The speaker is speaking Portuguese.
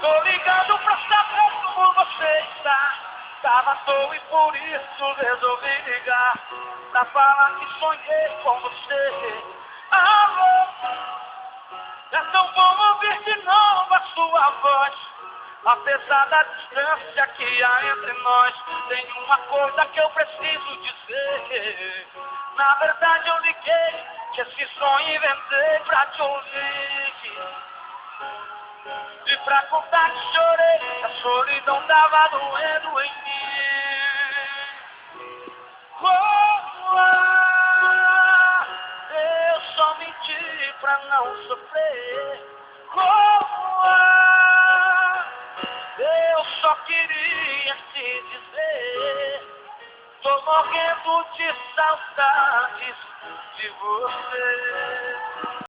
Tô ligando pra saber como você está. Tava à toa e por isso resolvi ligar pra falar que sonhei com você. Alô, é tão bom ouvir de novo a sua voz. Apesar da distância que há entre nós, tem uma coisa que eu preciso dizer. Na verdade eu liguei, que esse sonho inventei pra te ouvir. E pra contar que chorei, a solidão tava doendo em mim. Eu só menti pra não sofrer. Eu só queria te dizer, tô morrendo de saudades de você.